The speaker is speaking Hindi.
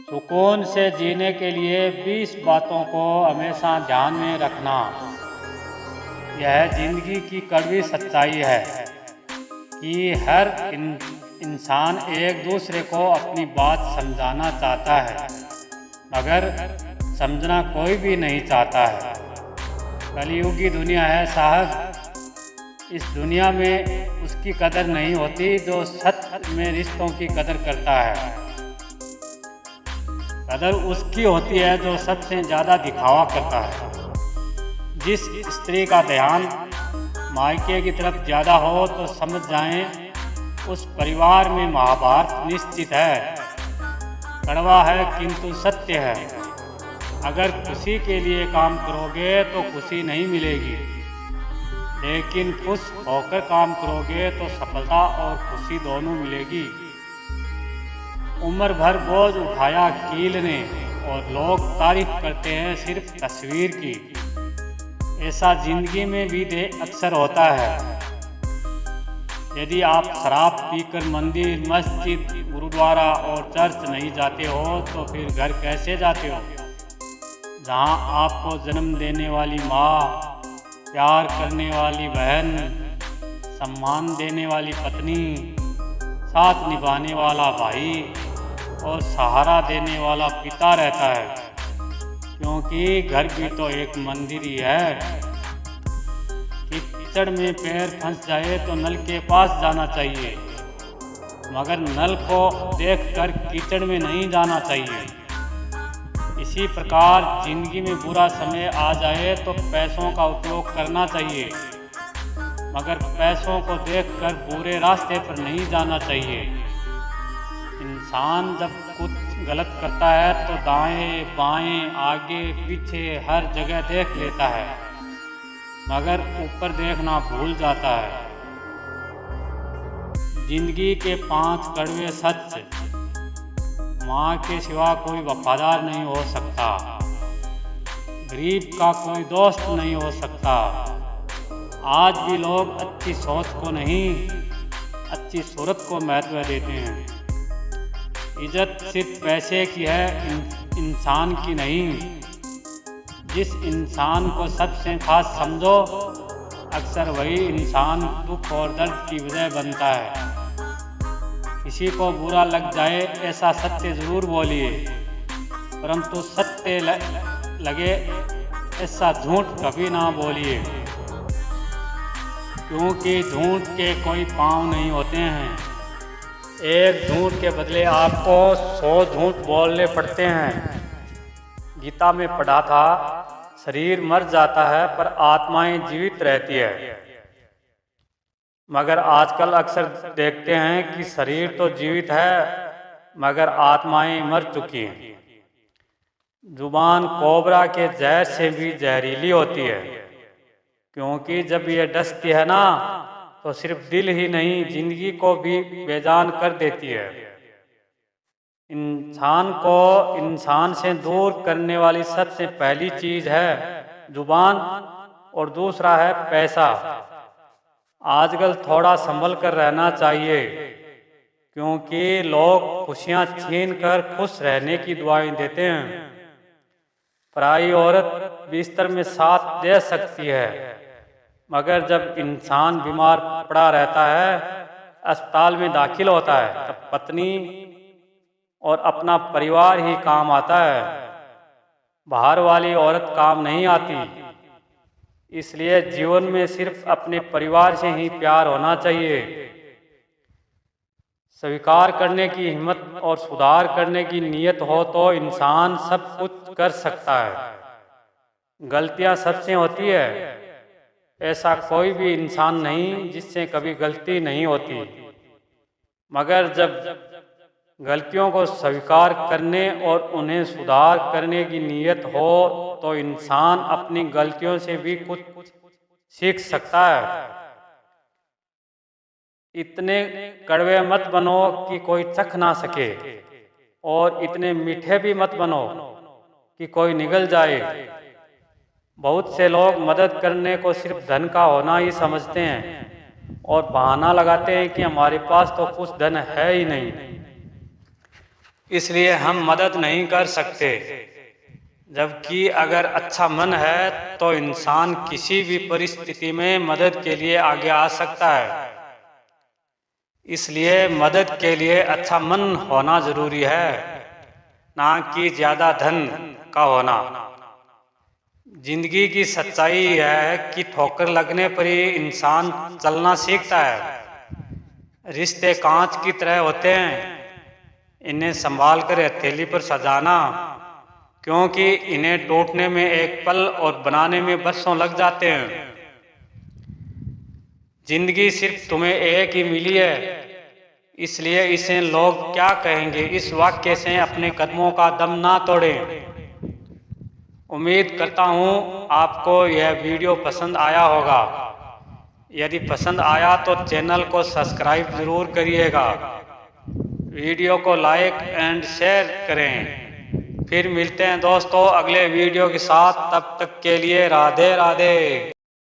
सुकून से जीने के लिए 20 बातों को हमेशा ध्यान में रखना। यह जिंदगी की कड़वी सच्चाई है कि हर इंसान एक दूसरे को अपनी बात समझाना चाहता है, मगर समझना कोई भी नहीं चाहता है। कलयुग की दुनिया है साहब। इस दुनिया में उसकी कदर नहीं होती जो सच में रिश्तों की कदर करता है। कदर उसकी होती है जो सबसे ज़्यादा दिखावा करता है। जिस स्त्री का ध्यान मायके की तरफ ज़्यादा हो तो समझ जाएं उस परिवार में महाभारत निश्चित है। कड़वा है किंतु सत्य है। अगर खुशी के लिए काम करोगे तो खुशी नहीं मिलेगी, लेकिन खुश होकर काम करोगे तो सफलता और खुशी दोनों मिलेगी। उम्र भर बोझ उठाया कील ने और लोग तारीफ करते हैं सिर्फ तस्वीर की। ऐसा जिंदगी में भी अक्सर होता है। यदि आप शराब पीकर मंदिर, मस्जिद, गुरुद्वारा और चर्च नहीं जाते हो तो फिर घर कैसे जाते हो, जहां आपको जन्म देने वाली माँ, प्यार करने वाली बहन, सम्मान देने वाली पत्नी, साथ निभाने वाला भाई और सहारा देने वाला पिता रहता है। क्योंकि घर भी तो एक मंदिर ही है। कीचड़ में पैर फंस जाए तो नल के पास जाना चाहिए, मगर नल को देखकर कीचड़ में नहीं जाना चाहिए। इसी प्रकार जिंदगी में बुरा समय आ जाए तो पैसों का उपयोग करना चाहिए, मगर पैसों को देखकर बुरे रास्ते पर नहीं जाना चाहिए। इंसान जब कुछ गलत करता है तो दाएं बाएं, आगे पीछे हर जगह देख लेता है, मगर ऊपर देखना भूल जाता है। जिंदगी के 5 कड़वे सच। माँ के सिवा कोई वफादार नहीं हो सकता। गरीब का कोई दोस्त नहीं हो सकता। आज भी लोग अच्छी सोच को नहीं, अच्छी सूरत को महत्व देते हैं। इज्जत सिर्फ पैसे की है, इंसान की नहीं। जिस इंसान को सबसे खास समझो, अक्सर वही इंसान दुख और दर्द की वजह बनता है। किसी को बुरा लग जाए ऐसा सत्य ज़रूर बोलिए, परंतु सत्य लगे ऐसा झूठ कभी ना बोलिए, क्योंकि झूठ के कोई पाँव नहीं होते हैं। एक झूठ के बदले आपको 100 झूठ बोलने पड़ते हैं। गीता में पढ़ा था, शरीर मर जाता है पर आत्माएं जीवित रहती है। मगर आजकल अक्सर देखते हैं कि शरीर तो जीवित है मगर आत्माएं मर चुकी हैं। जुबान कोबरा के जहर से भी जहरीली होती है, क्योंकि जब ये डसती है ना तो सिर्फ दिल ही नहीं जिंदगी को भी बेजान कर देती है। इंसान को इंसान से दूर करने वाली सबसे पहली चीज है जुबान और दूसरा है पैसा। आजकल थोड़ा संभल कर रहना चाहिए, क्योंकि लोग खुशियां छीन कर खुश रहने की दुआएं देते हैं। पराई औरत बिस्तर में साथ दे सकती है, मगर जब इंसान बीमार पड़ा रहता है, अस्पताल में दाखिल होता है, तब पत्नी और अपना परिवार ही काम आता है। बाहर वाली औरत काम नहीं आती। इसलिए जीवन में सिर्फ अपने परिवार से ही प्यार होना चाहिए। स्वीकार करने की हिम्मत और सुधार करने की नीयत हो तो इंसान सब कुछ कर सकता है। गलतियां सबसे होती है, ऐसा कोई भी इंसान नहीं जिससे कभी गलती नहीं होती। मगर जब गलतियों को स्वीकार करने और उन्हें सुधार करने की नीयत हो तो इंसान अपनी गलतियों से भी कुछ सीख सकता है। इतने कड़वे मत बनो कि कोई चख ना सके, और इतने मीठे भी मत बनो कि कोई निगल जाए। बहुत से लोग मदद करने को सिर्फ धन का होना ही समझते हैं और बहाना लगाते हैं कि हमारे पास तो कुछ धन है ही नहीं। इसलिए हम मदद नहीं कर सकते। जबकि अगर अच्छा मन है तो इंसान किसी भी परिस्थिति में मदद के लिए आगे आ सकता है। इसलिए मदद के लिए अच्छा मन होना जरूरी है, ना कि ज्यादा धन का होना। जिंदगी की सच्चाई है कि ठोकर लगने पर ही इंसान चलना सीखता है। रिश्ते कांच की तरह होते हैं, इन्हें संभाल कर हथेली पर सजाना, क्योंकि इन्हें टूटने में एक पल और बनाने में बरसों लग जाते हैं। जिंदगी सिर्फ तुम्हें एक ही मिली है, इसलिए इसे लोग क्या कहेंगे इस वाक्य से अपने कदमों का दम ना तोड़ें। उम्मीद करता हूँ आपको यह वीडियो पसंद आया होगा। यदि पसंद आया तो चैनल को सब्सक्राइब जरूर करिएगा, वीडियो को लाइक एंड शेयर करें। फिर मिलते हैं दोस्तों अगले वीडियो के साथ, तब तक के लिए राधे राधे।